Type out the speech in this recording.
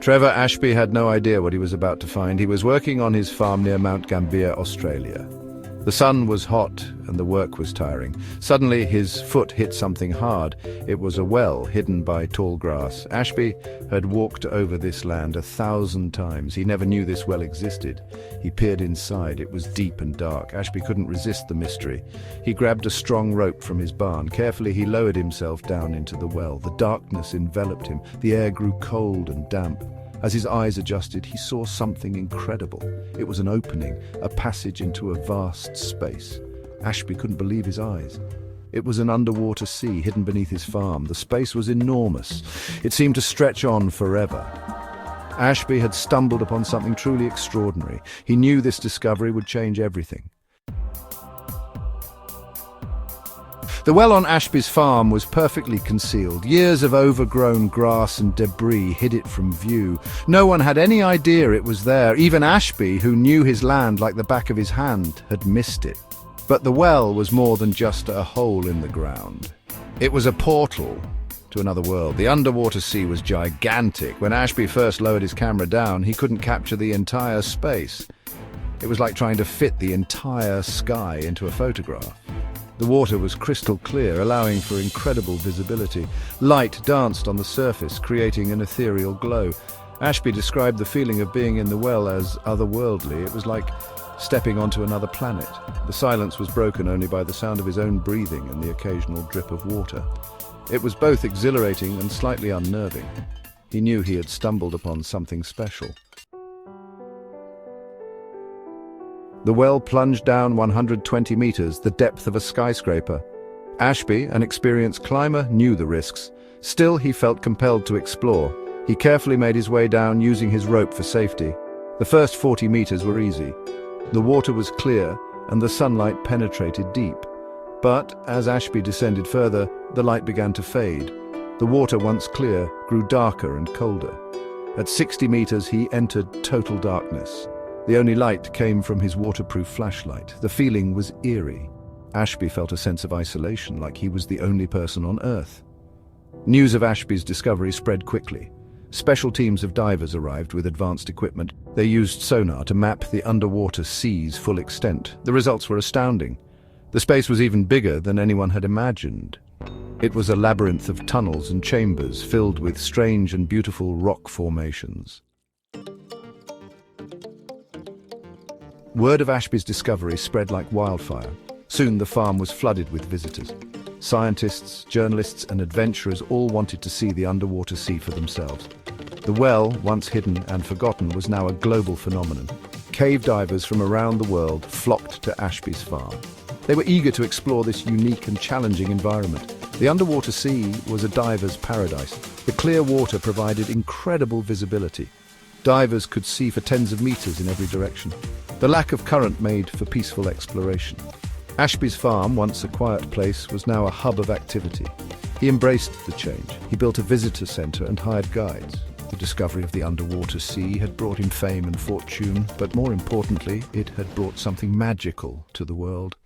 Trevor Ashby had no idea what he was about to find. He was working on his farm near Mount Gambier, Australia. The sun was hot and the work was tiring. Suddenly his foot hit something hard. It was a well hidden by tall grass. Ashby had walked over this land 1,000 times. He never knew this well existed. He peered inside. It was deep and dark. Ashby couldn't resist the mystery. He grabbed a strong rope from his barn. Carefully he lowered himself down into the well. The darkness enveloped him. The air grew cold and damp. As his eyes adjusted, he saw something incredible. It was an opening, a passage into a vast space. Ashby couldn't believe his eyes. It was an underwater sea hidden beneath his farm. The space was enormous. It seemed to stretch on forever. Ashby had stumbled upon something truly extraordinary. He knew this discovery would change everything. The well on Ashby's farm was perfectly concealed. Years of overgrown grass and debris hid it from view. No one had any idea it was there. Even Ashby, who knew his land like the back of his hand, had missed it. But the well was more than just a hole in the ground. It was a portal to another world. The underwater sea was gigantic. When Ashby first lowered his camera down, he couldn't capture the entire space. It was like trying to fit the entire sky into a photograph. The water was crystal clear, allowing for incredible visibility. Light danced on the surface, creating an ethereal glow. Ashby described the feeling of being in the well as otherworldly. It was like stepping onto another planet. The silence was broken only by the sound of his own breathing and the occasional drip of water. It was both exhilarating and slightly unnerving. He knew he had stumbled upon something special. The well plunged down 120 meters, the depth of a skyscraper. Ashby, an experienced climber, knew the risks. Still, he felt compelled to explore. He carefully made his way down, using his rope for safety. The first 40 meters were easy. The water was clear, and the sunlight penetrated deep. But, as Ashby descended further, the light began to fade. The water, once clear, grew darker and colder. At 60 meters, he entered total darkness. The only light came from his waterproof flashlight. The feeling was eerie. Ashby felt a sense of isolation, like he was the only person on Earth. News of Ashby's discovery spread quickly. Special teams of divers arrived with advanced equipment. They used sonar to map the underwater sea's full extent. The results were astounding. The space was even bigger than anyone had imagined. It was a labyrinth of tunnels and chambers filled with strange and beautiful rock formations. Word of Ashby's discovery spread like wildfire. Soon the farm was flooded with visitors. Scientists, journalists, and adventurers all wanted to see the underwater sea for themselves. The well, once hidden and forgotten, was now a global phenomenon. Cave divers from around the world flocked to Ashby's farm. They were eager to explore this unique and challenging environment. The underwater sea was a diver's paradise. The clear water provided incredible visibility. Divers could see for tens of meters in every direction. The lack of current made for peaceful exploration. Ashby's farm, once a quiet place, was now a hub of activity. He embraced the change. He built a visitor center and hired guides. The discovery of the underwater sea had brought him fame and fortune, but more importantly, it had brought something magical to the world.